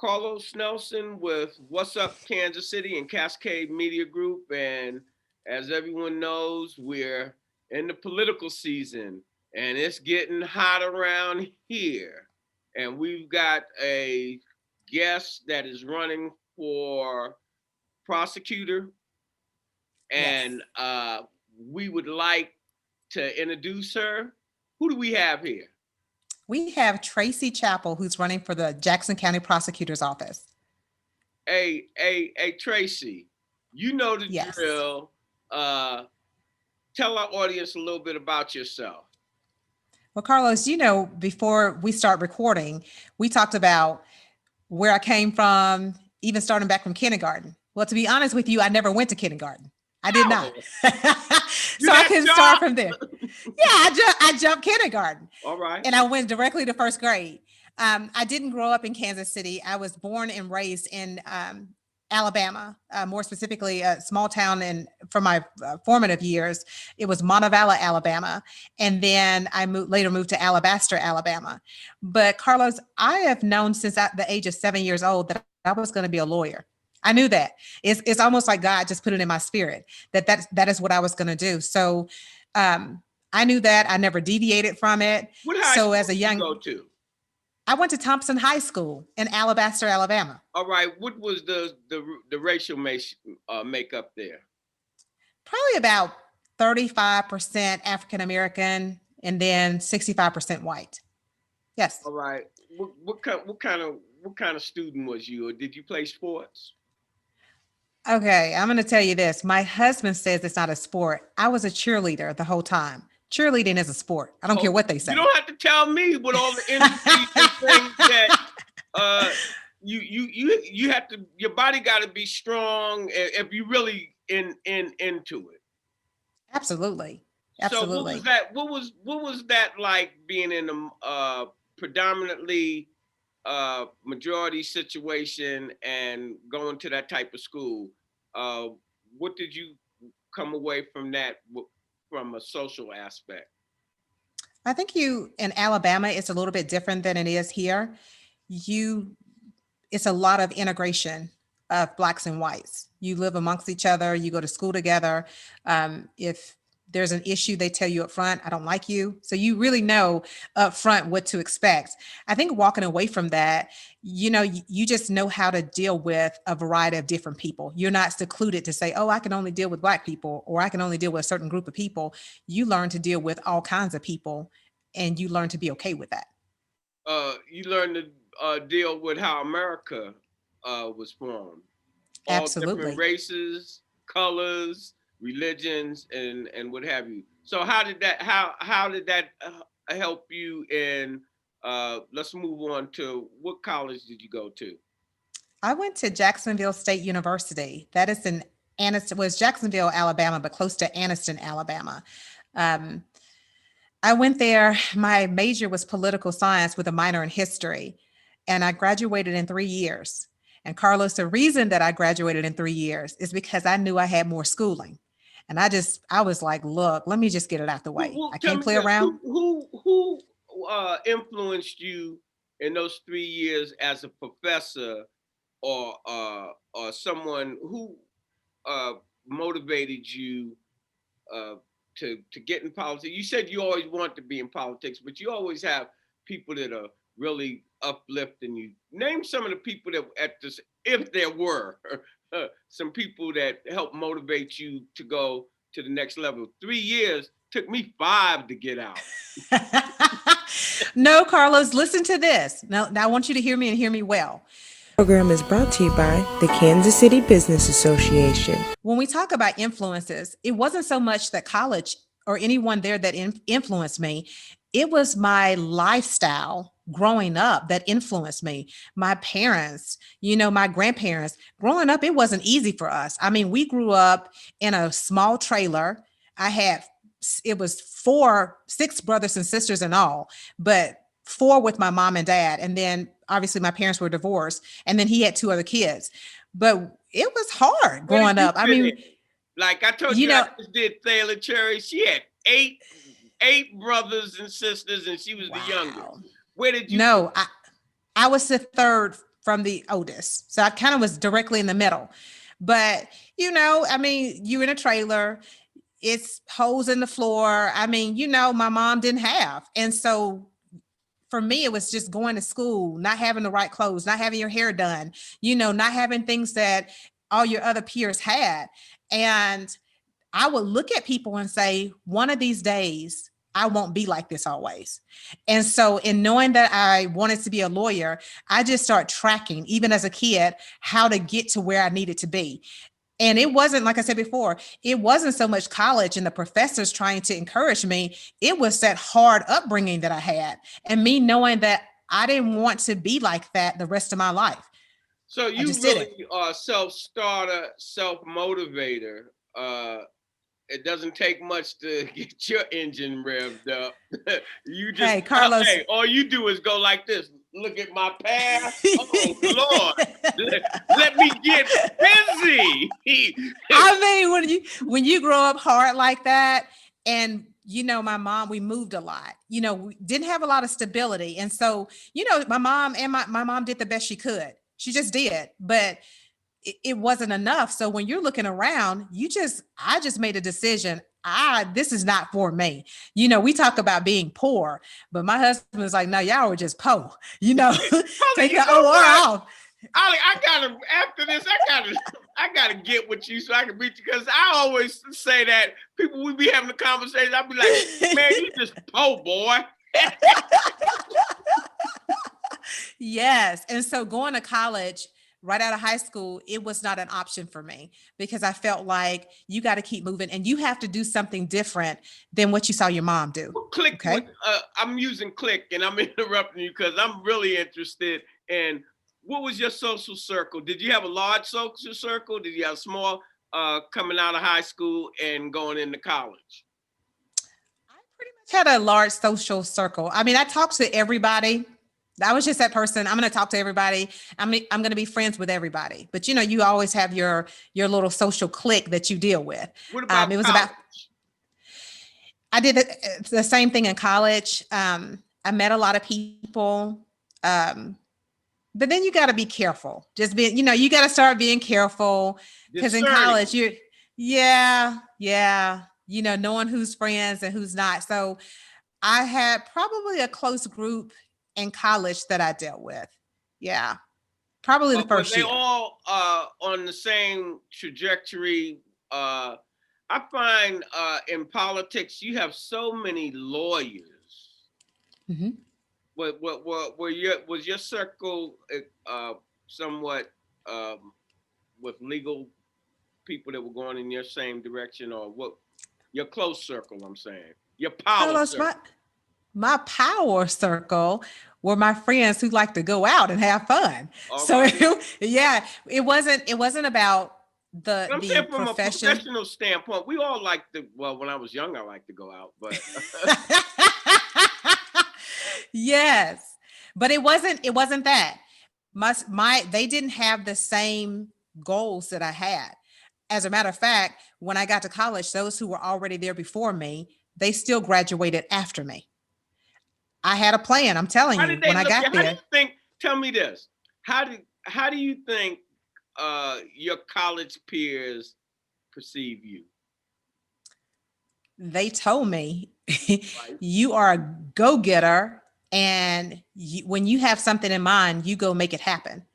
Carlos Nelson with What's Up Kansas City and Cascade Media Group. And as everyone knows, we're in the political season and it's getting hot around here. And we've got a guest that is running for prosecutor. Yes. And we would like to introduce her. Who do we have here? We have Tracey Chappell, who's running for the Jackson County Prosecutor's Office. Hey, Tracey, you know the Yes. drill. Tell our audience a little bit about yourself. Well, Carlos, before we start recording, we talked about where I came from, even starting back from kindergarten. Well, to be honest with you, I never went to kindergarten. I did not. So I couldn't start from there. Yeah, I jumped kindergarten. All right. And I went directly to first grade. I didn't grow up in Kansas City. I was born and raised in Alabama, more specifically a small town. And for my formative years, it was Montevallo, Alabama. And then I later moved to Alabaster, Alabama. But Carlos, I have known since the age of 7 years old that I was going to be a lawyer. I knew that. It's almost like God just put it in my spirit that is what I was going to do. So I knew that. I never deviated from it. What high school as a young, did you go to? I went to Thompson High School in Alabaster, Alabama. All right. What was the racial makeup there? Probably about 35% African American and then 65% white. Yes. All right. What kind of student was you, or did you play sports? Okay, I'm going to tell you this. My husband says it's not a sport. I was a cheerleader the whole time. Cheerleading is a sport. I don't care what they say. You don't have to tell me what all the industries and things that you have to. Your body got to be strong if you really into it. Absolutely. So what was that? What was that like being in a predominantly majority situation and going to that type of school? What did you come away from that from a social aspect? I think in Alabama, it's a little bit different than it is here. It's a lot of integration of Blacks and whites. You live amongst each other, you go to school together. If there's an issue, they tell you up front, I don't like you. So you really know up front what to expect. I think walking away from that, you just know how to deal with a variety of different people. You're not secluded to say, oh, I can only deal with Black people, or I can only deal with a certain group of people. You learn to deal with all kinds of people, and you learn to be okay with that. You learn to deal with how America was formed. All Absolutely. Different races, colors, religions, and what have you. So how did that help you in let's move on to what college did you go to? I went to Jacksonville State University. That is in Anniston, was Jacksonville, Alabama, but close to Anniston, Alabama. I went there. My major was political science with a minor in history, and I graduated in 3 years. And Carlos, the reason that I graduated in 3 years is because I knew I had more schooling. And I was like, look, let me just get it out the way. I can't play around. Who influenced you in those 3 years as a professor or someone who motivated you to get in politics? You said you always want to be in politics, but you always have people that are really uplifting you. Name some of the people that if there were some people that helped motivate you to go to the next level. 3 years took me 5 to get out. No, Carlos, listen to this. Now I want you to hear me and hear me well. The program is brought to you by the Kansas City Business Association. When we talk about influences, it wasn't so much that college or anyone there that influenced me. It was my lifestyle growing up that influenced me. My parents, my grandparents. Growing up, it wasn't easy for us. I mean, we grew up in a small trailer. It was 6 brothers and sisters in all, but 4 with my mom and dad. And then obviously my parents were divorced, and then he had 2 other kids. But it was hard growing up. I mean, like I told you, I just did Thaler Cherry. She had 8 brothers and sisters, and she was the youngest. Where did you? No, I was the third from the oldest. So I kind of was directly in the middle. But, I mean, you're in a trailer, it's holes in the floor. I mean, my mom didn't have. And so for me, it was just going to school, not having the right clothes, not having your hair done, not having things that all your other peers had. And I would look at people and say, one of these days, I won't be like this always. And so in knowing that I wanted to be a lawyer, I just started tracking, even as a kid, how to get to where I needed to be. And it wasn't, like I said before, it wasn't so much college and the professors trying to encourage me. It was that hard upbringing that I had and me knowing that I didn't want to be like that the rest of my life. So you really are a self-starter, self-motivator. It doesn't take much to get your engine revved up. You just, hey, Carlos, all you do is go like this. Look at my past. Oh, Lord. Let me get busy. I mean, when you grow up hard like that, and my mom, we moved a lot, we didn't have a lot of stability. And so, my mom and my mom did the best she could. She just did, but it wasn't enough. So when you're looking around, I just made a decision. This is not for me. We talk about being poor, but my husband was like, no, y'all were just poor, take your OR off. Ollie, after this, I gotta get with you so I can beat you. Because I always say that people, we be having a conversation. I'll be like, man, you just poor, boy. Yes. And so going to college right out of high school, it was not an option for me because I felt like you got to keep moving and you have to do something different than what you saw your mom do. Well, Click. Okay? I'm using Click and I'm interrupting you because I'm really interested in what was your social circle? Did you have a large social circle? Did you have small coming out of high school and going into college? I pretty much had a large social circle. I mean, I talked to everybody. I was just that person. I'm going to talk to everybody. I'm going to be friends with everybody. But you always have your little social clique that you deal with. What about it was college? I did the same thing in college. I met a lot of people. But then you got to be careful. Just be, you got to start being careful because in college knowing who's friends and who's not. So I had probably a close group in college that I dealt with. Yeah. Probably the first year. They all on the same trajectory. I find in politics, you have so many lawyers. Mm-hmm. Was your circle somewhat with legal people that were going in your same direction, or what? Your close circle, I'm saying. Your power circle. My power circle were my friends who like to go out and have fun. All so right. It wasn't about the from profession. A professional standpoint. We all like to. Well, when I was young, I liked to go out, but. Yes, but it wasn't that. They didn't have the same goals that I had. As a matter of fact, when I got to college, those who were already there before me, they still graduated after me. I had a plan. I'm telling you, when I got there. Tell me this. How do you think your college peers perceive you? They told me, you are a go-getter. And when you have something in mind, you go make it happen.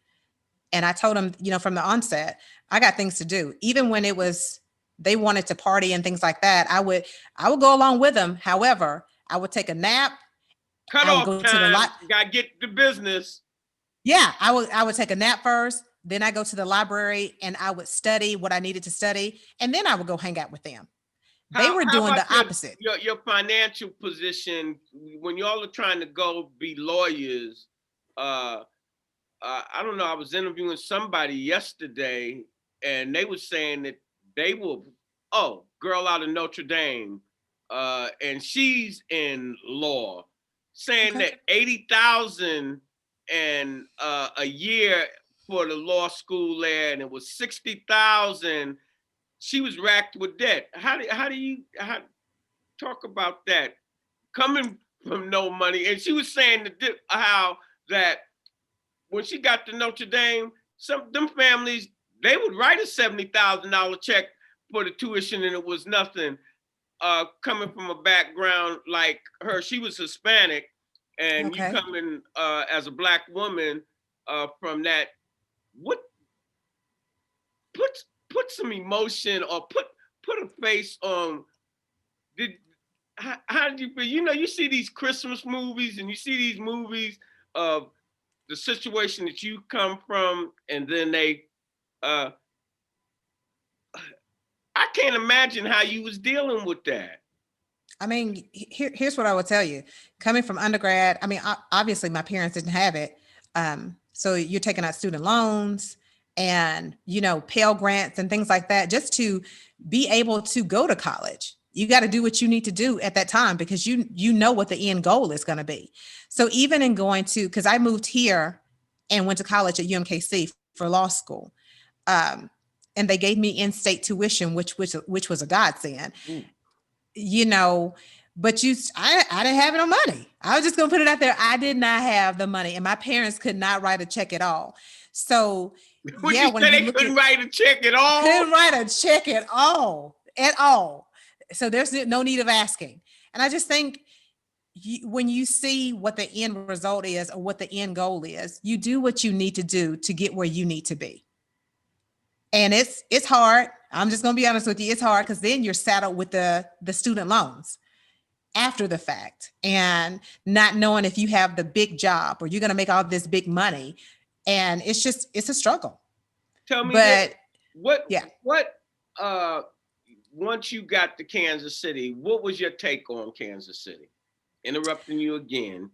And I told them, from the onset, I got things to do. Even when they wanted to party and things like that, I would go along with them. However, I would take a nap. Cut off time. Gotta get to business. Yeah, I would take a nap first. Then I go to the library and I would study what I needed to study. And then I would go hang out with them. They were doing the opposite. Your financial position, when y'all are trying to go be lawyers, I don't know, I was interviewing somebody yesterday and they were saying that they were, girl out of Notre Dame, and she's in law, saying that $80,000 and a year for the law school there, and it was $60,000. She was racked with debt. How do you talk about that? Coming from no money, and she was saying how that when she got to Notre Dame, them families, they would write a $70,000 check for the tuition, and it was nothing. Coming from a background like her, she was Hispanic, and you coming as a Black woman from that, what put some emotion or put a face on. How did you feel? You know, you see these Christmas movies and you see these movies of the situation that you come from, and then they I can't imagine how you was dealing with that. I mean, here's what I will tell you. Coming from undergrad, I mean, obviously my parents didn't have it. So you're taking out student loans and, you know, Pell Grants and things like that, just to be able to go to college. You got to do what you need to do at that time, because you know what the end goal is going to be. So even in going to, because I moved here and went to college at UMKC for law school, and they gave me in-state tuition, which was a godsend. You know, but I didn't have no money. I was just gonna put it out there. I did not have the money, and my parents could not write a check at all. So when they couldn't write a check at all, couldn't write a check at all. So there's no need of asking. And I just think when you see what the end result is or what the end goal is, you do what you need to do to get where you need to be. And it's hard. I'm just going to be honest with you. It's hard because then you're saddled with the student loans after the fact, and not knowing if you have the big job or you're going to make all this big money. And it's a struggle. Tell me, but what once you got to Kansas City, what was your take on Kansas City? Interrupting you again.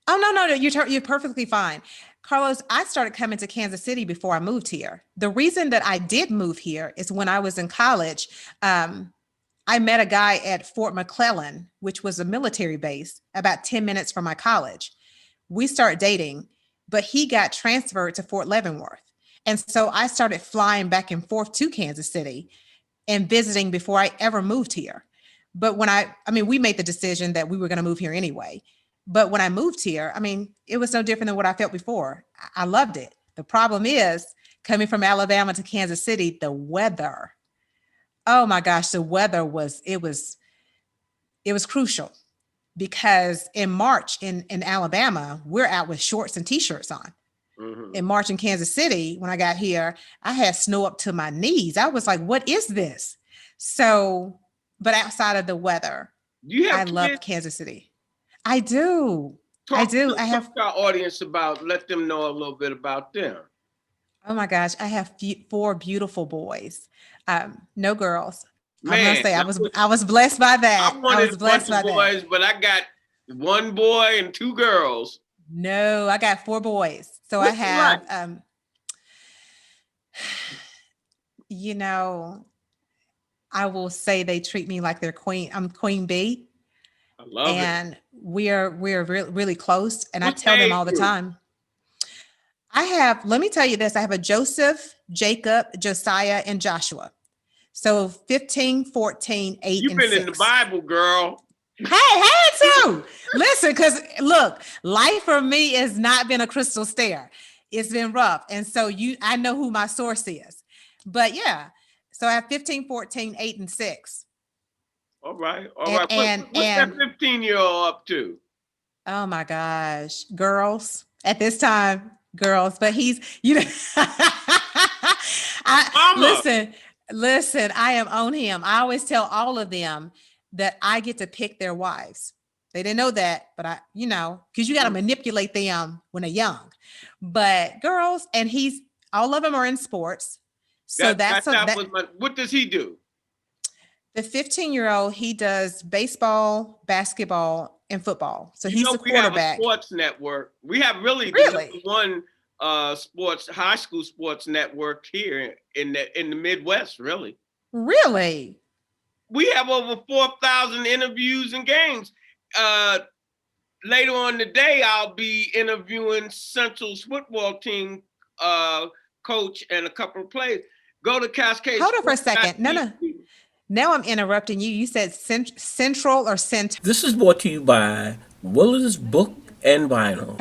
Oh, no, you're perfectly fine. Carlos, I started coming to Kansas City before I moved here. The reason that I did move here is when I was in college, I met a guy at Fort McClellan, which was a military base about 10 minutes from my college. We started dating, but he got transferred to Fort Leavenworth. And so I started flying back and forth to Kansas City and visiting before I ever moved here. But when we made the decision that we were going to move here anyway. But when I moved here, I mean, it was no different than what I felt before. I loved it. The problem is coming from Alabama to Kansas City, the weather. Oh my gosh, the weather was crucial, because in March in Alabama, we're out with shorts and t-shirts on. Mm-hmm. In March in Kansas City, when I got here, I had snow up to my knees. I was like, what is this? So, but outside of the weather, I love Kansas City. I do. Talk to our audience let them know a little bit about them. Oh my gosh. I have 4 beautiful boys. No girls. Man, I'm gonna say I was blessed by that. I was blessed by boys, but I got 1 boy and 2 girls. No, I got 4 boys. So I have, you know, I will say they treat me like they're queen. I'm Queen Bee. I love it. And we're really close. And I tell them all the time. Let me tell you this. I have a Joseph, Jacob, Josiah, and Joshua. So 15, 14, 8, You've and been 6. in the Bible, girl. Hey, had to. Listen, because look, life for me has not been a crystal stair. It's been rough. And so I know who my source is. But yeah, so I have 15, 14, 8, and 6. All right. What's that 15-year-old up to? Oh my gosh, girls at this time, girls. But he's, listen, I am on him. I always tell all of them that I get to pick their wives. They didn't know that, but because you got to manipulate them when they're young. But girls, and all of them are in sports. So what does he do? The 15-year-old, he does baseball, basketball, and football. So he's the quarterback. We have a sports network. We have really? The one high school sports network here in the Midwest, really. Really? We have over 4,000 interviews and games. Later on today, I'll be interviewing Central's football team coach and a couple of players. Go to Cascade. Hold on for a second. No. Now I'm interrupting you. You said Central or Center? This is brought to you by Willard's Book and Vinyl.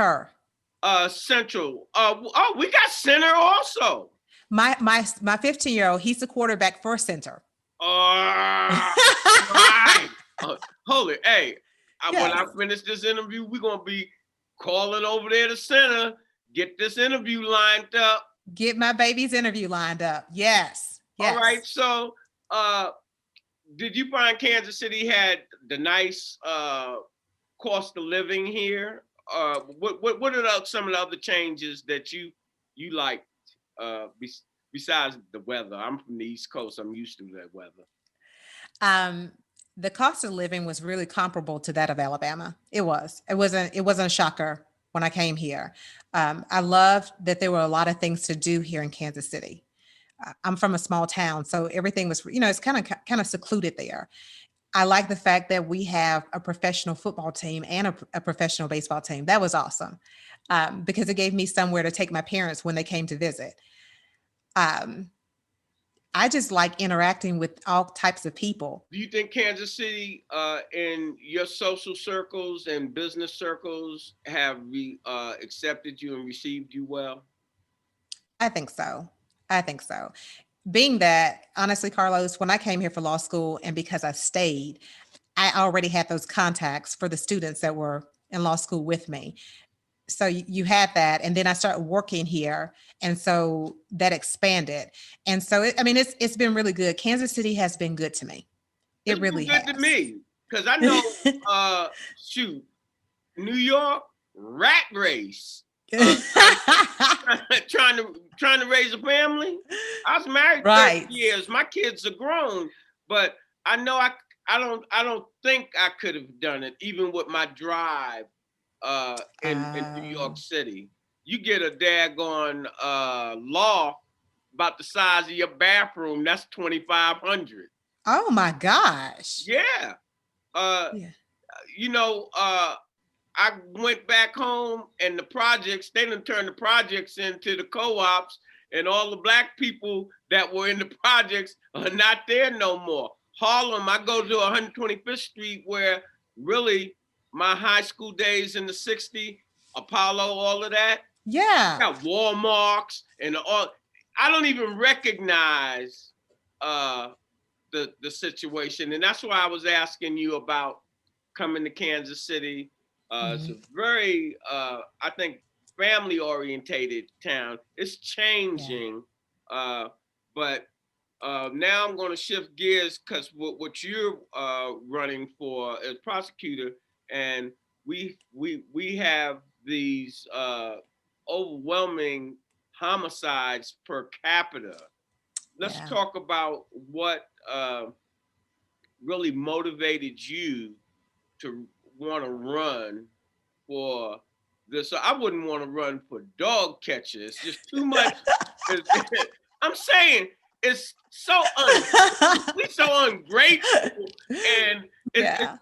Central. Oh, we got center also. My 15-year-old, he's the quarterback for center. Right. Hold it. Hey, when I Yes. finish this interview, we're gonna be calling over there to center. Get this interview lined up. Get my baby's interview lined up. Yes. Yes. All right. So, did you find Kansas City had the nice cost of living here? What are some of the other changes that you liked besides the weather? I'm from the East Coast. I'm used to that weather. The cost of living was really comparable to that of Alabama. It wasn't a shocker when I came here. I loved that there were a lot of things to do here in Kansas City. I'm from a small town, so everything was, it's kind of secluded there. I like the fact that we have a professional football team and a professional baseball team. That was awesome, because it gave me somewhere to take my parents when they came to visit. I just like interacting with all types of people. Do you think Kansas City, in your social circles and business circles, have accepted you and received you well? I think so. Being that, honestly, Carlos, when I came here for law school, and because I stayed, I already had those contacts for the students that were in law school with me. So you had that, and then I started working here, and so that expanded. And so it's been really good. Kansas City has been good to me. It really has. Good to me, because I know, New York rat race. Trying to raise a family. I was married 30 years. My kids are grown, but I know I don't think I could have done it, even with my drive in New York City. You get a daggone law about the size of your bathroom, that's 2,500. Oh my gosh. Yeah. I went back home, and the projects, they done turned the projects into the co-ops, and all the Black people that were in the projects are not there no more. Harlem, I go to 125th Street, where really my high school days in the 60s, Apollo, all of that. Yeah. Got Walmarts and all. I don't even recognize the situation. And that's why I was asking you about coming to Kansas City. It's a very, I think, family-orientated town. It's changing, but now I'm going to shift gears, because what you're running for as prosecutor, and we have these overwhelming homicides per capita. Let's talk about what really motivated you to want to run for this. So I wouldn't want to run for dog catcher. It's just too much. I'm saying it's so we're so ungrateful, and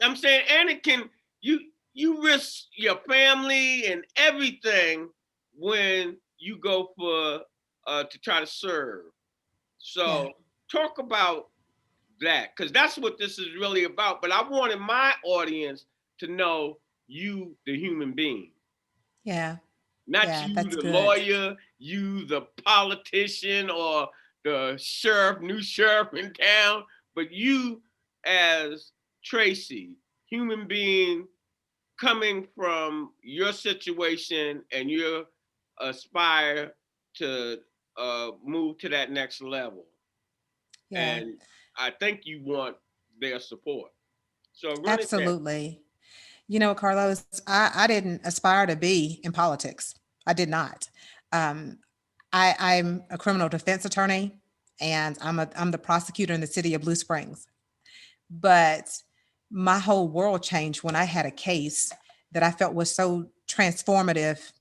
I'm saying, and it can you risk your family and everything when you go for to try to serve. So talk about that, because that's what this is really about. But I wanted my audience to know you, the human being. Yeah. Not you, the lawyer, you, the politician, or the new sheriff in town, but you as Tracey, human being, coming from your situation, and you aspire to move to that next level. Yeah. And I think you want their support. So absolutely. Carlos, I didn't aspire to be in politics. I did not. I'm a criminal defense attorney, and I'm the prosecutor in the city of Blue Springs. But my whole world changed when I had a case that I felt was so transformative.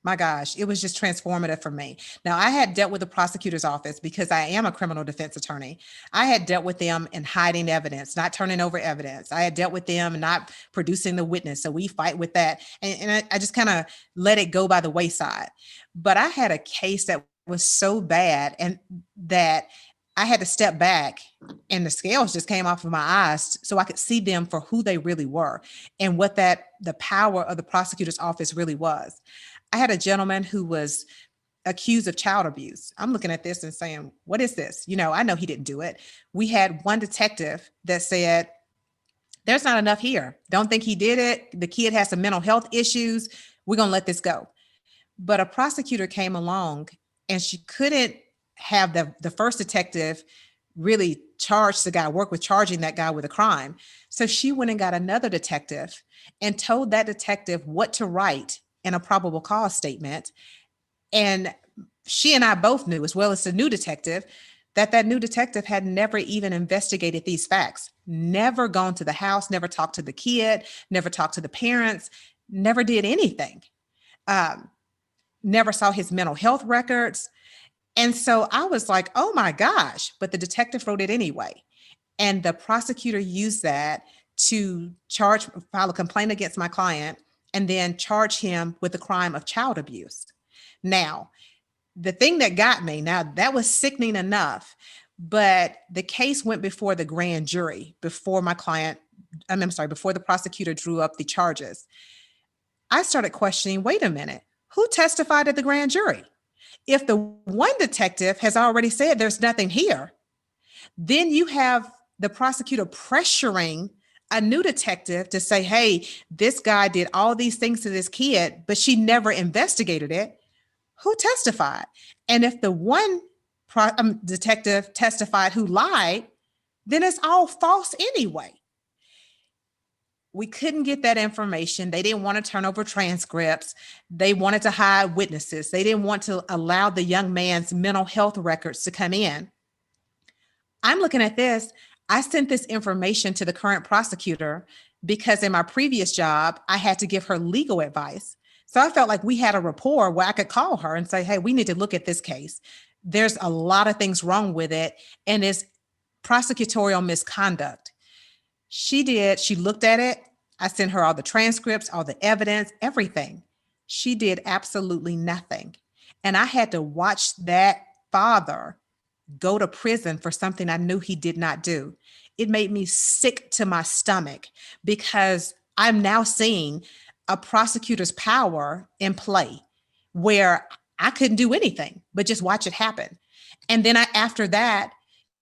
My gosh, it was just transformative for me. Now, I had dealt with the prosecutor's office because I am a criminal defense attorney. I had dealt with them in hiding evidence, not turning over evidence. I had dealt with them not producing the witness. So we fight with that. And I just kind of let it go by the wayside. But I had a case that was so bad, and that I had to step back, and the scales just came off of my eyes so I could see them for who they really were, and what the power of the prosecutor's office really was. I had a gentleman who was accused of child abuse. I'm looking at this and saying, what is this? I know he didn't do it. We had one detective that said, there's not enough here. Don't think he did it. The kid has some mental health issues. We're going to let this go. But a prosecutor came along and she couldn't have the first detective really charge the guy, work with charging that guy with a crime. So she went and got another detective and told that detective what to write in a probable cause statement. And she and I both knew, as well as the new detective, that new detective had never even investigated these facts, never gone to the house, never talked to the kid, never talked to the parents, never did anything, never saw his mental health records. And so I was like, oh my gosh, but the detective wrote it anyway. And the prosecutor used that to file a complaint against my client and then charge him with the crime of child abuse. Now, the thing that got me, now that was sickening enough, but the case went before the grand jury, before before the prosecutor drew up the charges. I started questioning, wait a minute, who testified at the grand jury? If the one detective has already said there's nothing here, then you have the prosecutor pressuring a new detective to say, hey, this guy did all these things to this kid, but she never investigated it. Who testified? And if the one detective testified who lied, then it's all false anyway. We couldn't get that information. They didn't want to turn over transcripts. They wanted to hide witnesses. They didn't want to allow the young man's mental health records to come in. I'm looking at this. I sent this information to the current prosecutor because in my previous job, I had to give her legal advice. So I felt like we had a rapport where I could call her and say, hey, we need to look at this case. There's a lot of things wrong with it, and it's prosecutorial misconduct. She did. She looked at it. I sent her all the transcripts, all the evidence, everything. She did absolutely nothing. And I had to watch that father go to prison for something I knew he did not do. It made me sick to my stomach because I'm now seeing a prosecutor's power in play where I couldn't do anything but just watch it happen. And then after that,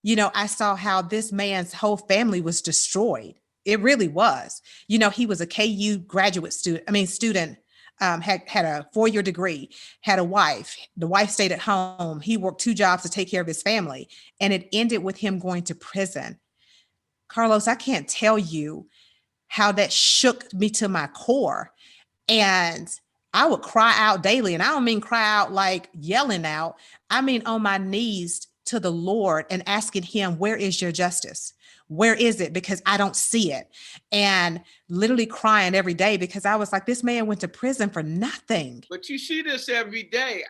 I saw how this man's whole family was destroyed. It really was. He was a KU graduate student, had a 4-year degree, had a wife. The wife stayed at home. He worked 2 jobs to take care of his family. And it ended with him going to prison. Carlos, I can't tell you how that shook me to my core. And I would cry out daily. And I don't mean cry out like yelling out. I mean on my knees to the Lord and asking him, where is your justice? Where is it? Because I don't see it. And literally crying every day because I was like, this man went to prison for nothing. But you see this every day.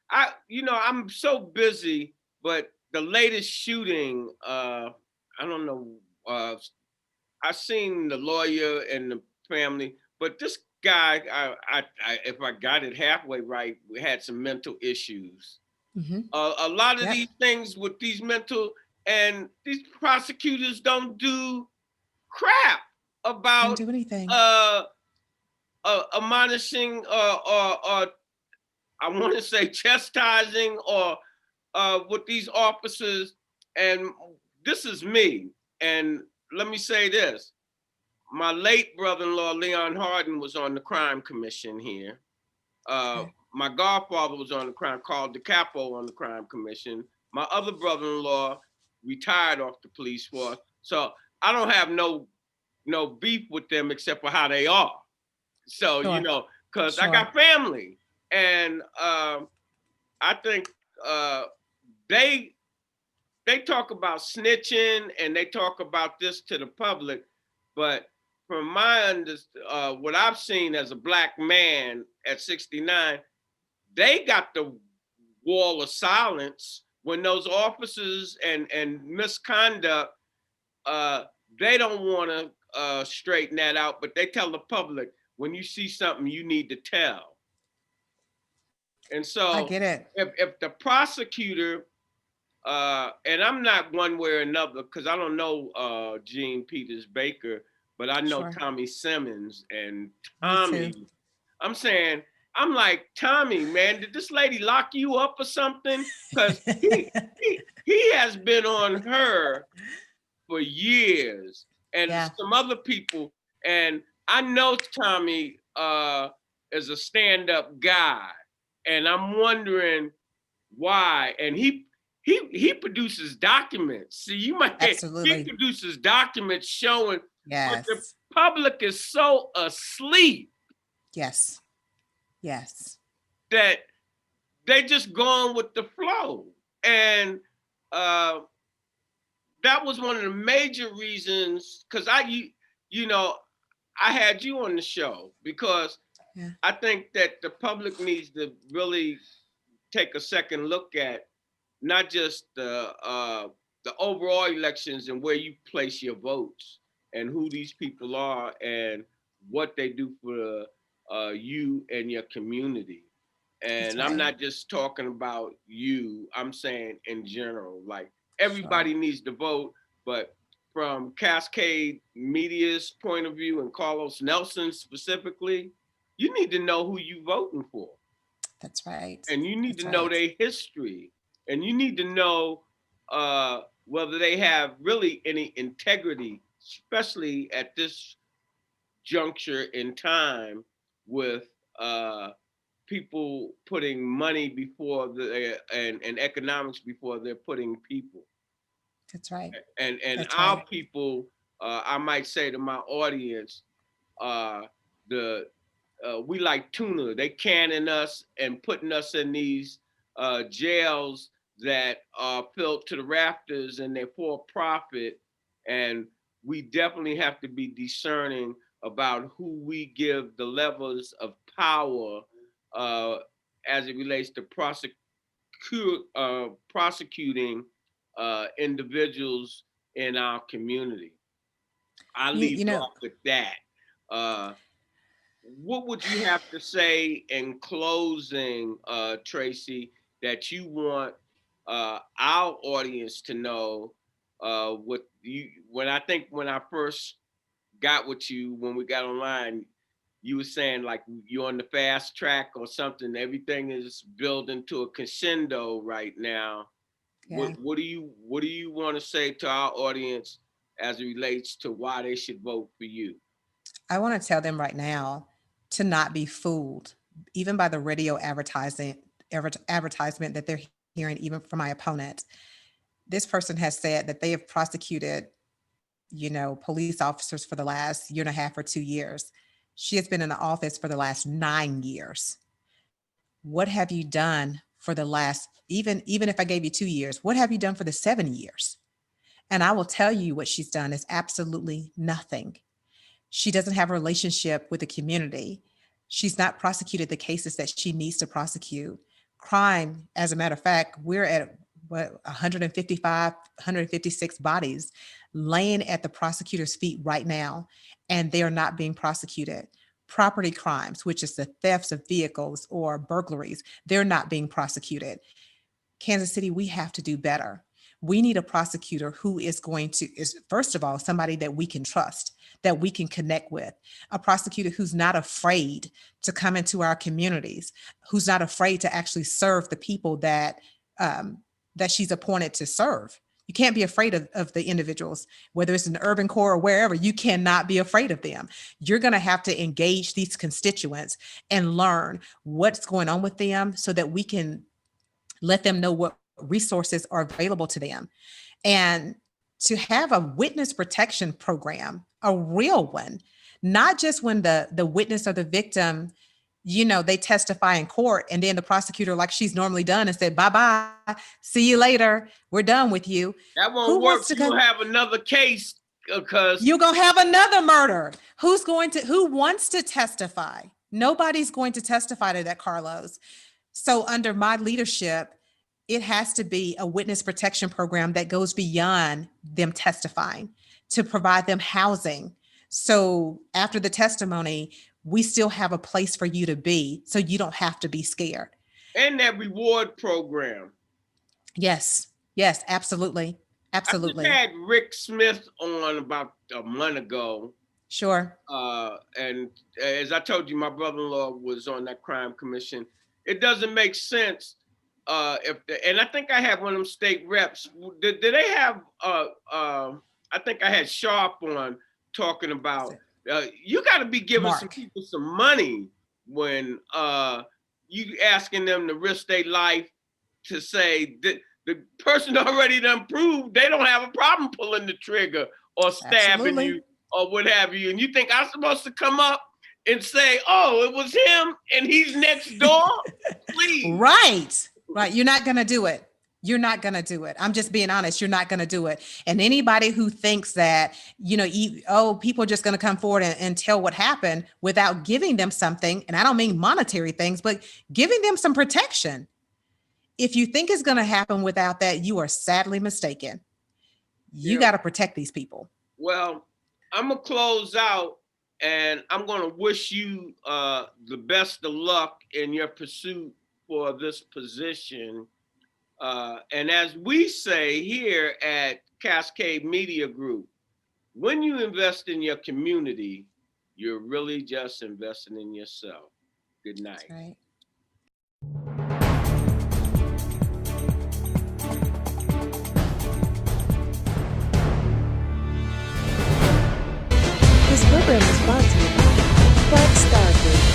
I'm so busy, but the latest shooting, I don't know, I seen the lawyer and the family, but this guy, if I got it halfway right, we had some mental issues. Mm-hmm. A lot of these things with these mental, and these prosecutors don't do crap about don't do anything. admonishing or I want to say chastising or with these officers. And this is me. And let me say this. My late brother-in-law, Leon Harden, was on the crime commission here. Okay. My godfather was on the crime, called DeCapo on the crime commission. My other brother-in-law retired off the police force. So I don't have no beef with them except for how they are. So, Sure. because Sure. I got family. And I think they talk about snitching and they talk about this to the public, but from my what I've seen as a Black man at 69, they got the wall of silence when those officers and misconduct, they don't want to straighten that out, but they tell the public, when you see something, you need to tell. And so I get it. if the prosecutor, and I'm not one way or another, because I don't know Gene Peters Baker, but I know Sure. Tommy Simmons and Me too. Tommy. I'm saying, I'm like, Tommy, man, did this lady lock you up or something? Because he has been on her for years, and Yeah. some other people. And I know Tommy is a stand-up guy, and I'm wondering why. And he produces documents. See, you might he Absolutely. produces documents showing, but the Yes. public is so asleep Yes. Yes. that they just gone with the flow. And that was one of the major reasons, because you know, I had you on the show because I think that the public needs to really take a second look at not just the overall elections and where you place your votes and who these people are and what they do for you and your community. And I'm not just talking about you, I'm saying in general, like everybody needs to vote, but from Cascade Media's point of view and Carlos Nelson specifically, you need to know who you voting for. That's right. And you need to know their history. And you need to know whether they have really any integrity, especially at this juncture in time with people putting money before and economics before they're putting people. That's right. And That's our right. people, I might say to my audience, we like tuna. They canning us and putting us in these jails that are filled to the rafters and they're for profit. And we definitely have to be discerning about who we give the levels of power as it relates to prosecuting individuals in our community. I leave off with that. What would you have to say in closing, Tracey, that you want our audience to know? What you when I first got with you when we got online, you were saying like you're on the fast track or something. Everything is building to a crescendo right now. Yeah. What do you want to say to our audience as it relates to why they should vote for you? I want to tell them right now to not be fooled, even by the radio advertisement that they're hearing, even from my opponent. This person has said that they have prosecuted, police officers for the last year and a half or 2 years. She has been in the office for the last 9 years. What have you done for the last, even if I gave you 2 years, what have you done for the 7 years? And I will tell you what she's done is absolutely nothing. She doesn't have a relationship with the community. She's not prosecuted the cases that she needs to prosecute. Crime, as a matter of fact, we're at 155, 156 bodies laying at the prosecutor's feet right now, and they are not being prosecuted. Property crimes, which is the thefts of vehicles or burglaries, they're not being prosecuted. Kansas City, we have to do better. We need a prosecutor who is first of all, somebody that we can trust, that we can connect with, a prosecutor who's not afraid to come into our communities, who's not afraid to actually serve the people that she's appointed to serve. You can't be afraid of the individuals, whether it's in the urban core or wherever. You cannot be afraid of them. You're going to have to engage these constituents and learn what's going on with them so that we can let them know what resources are available to them. And to have a witness protection program, a real one, not just when the witness or the victim, they testify in court and then the prosecutor, like she's normally done, and said, bye-bye, see you later, we're done with you. That won't work. You'll have another case because you're going to have another murder. Who wants to testify? Nobody's going to testify to that, Carlos. So under my leadership, it has to be a witness protection program that goes beyond them testifying to provide them housing. So after the testimony, we still have a place for you to be, so you don't have to be scared. And that reward program. Yes, absolutely. Absolutely. I just had Rick Smith on about a month ago, Sure. And as I told you, my brother-in-law was on that crime commission. It doesn't make sense and I think I have one of them state reps. Did they have? I think I had Sharp on talking about you got to be giving some people some money when you asking them to risk their life to say that the person already done proved they don't have a problem pulling the trigger or stabbing you or what have you. And you think I'm supposed to come up and say, oh, it was him and he's next door? Please. Right. You're not going to do it. You're not going to do it. I'm just being honest. You're not going to do it. And anybody who thinks that, people are just going to come forward and tell what happened without giving them something. And I don't mean monetary things, but giving them some protection. If you think it's going to happen without that, you are sadly mistaken. You got to protect these people. Well, I'm going to close out and I'm going to wish you the best of luck in your pursuit for this position. And as we say here at Cascade Media Group, when you invest in your community, you're really just investing in yourself. Good night. That's right. This program is brought to you by Black Star Group.